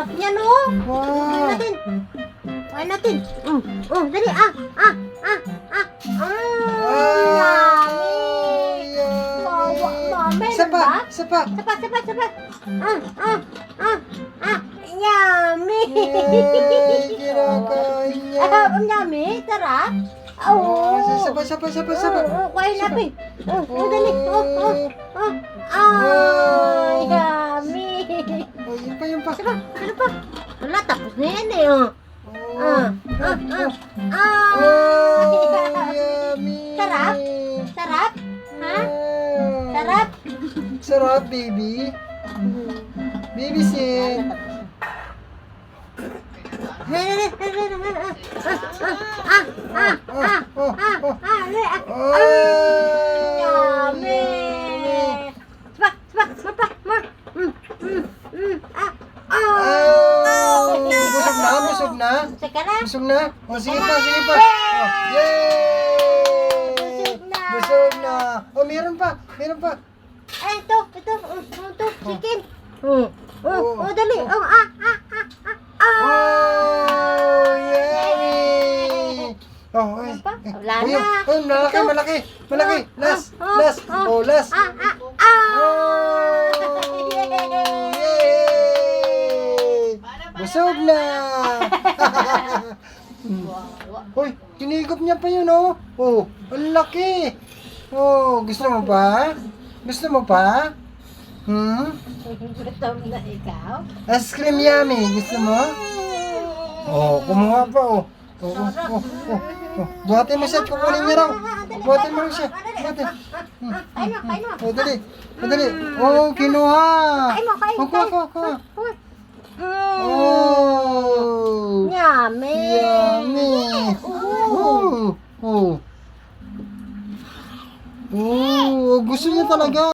Sarap niya, no? Wow. Kain natin. Dali. Yummy. Isa pa. Sapa. Yummy. Kinakain niya. Yummy, sarap. Sapa. Kain natin. Dali. Yummy. Yun pa. Ano pa? Wala, tapos na yan eh. Yummy. Sarap? Ha? Sarap? Sarap, baby. Baby Sin. Yummy. Busog na? Saka na. Busog na? Sige pa. Yay! Busog na. Meron pa. Ay, ito, chicken. Dali. Yummy! Wala na. Malaki. Last. Last. Yay! Busog na. Hoy, kinigop niya pa yun, oh. Ang laki. Gusto mo pa? Gutom na ikaw? Ice cream yummy. Gusto mo? Kumuha pa, Buhatin mo siya at kukunin niya raw. Buhatin mo rin siya. Kain mo. Dali. Kinuha. Kain. Kuha. Yummy. Gusto niya talaga.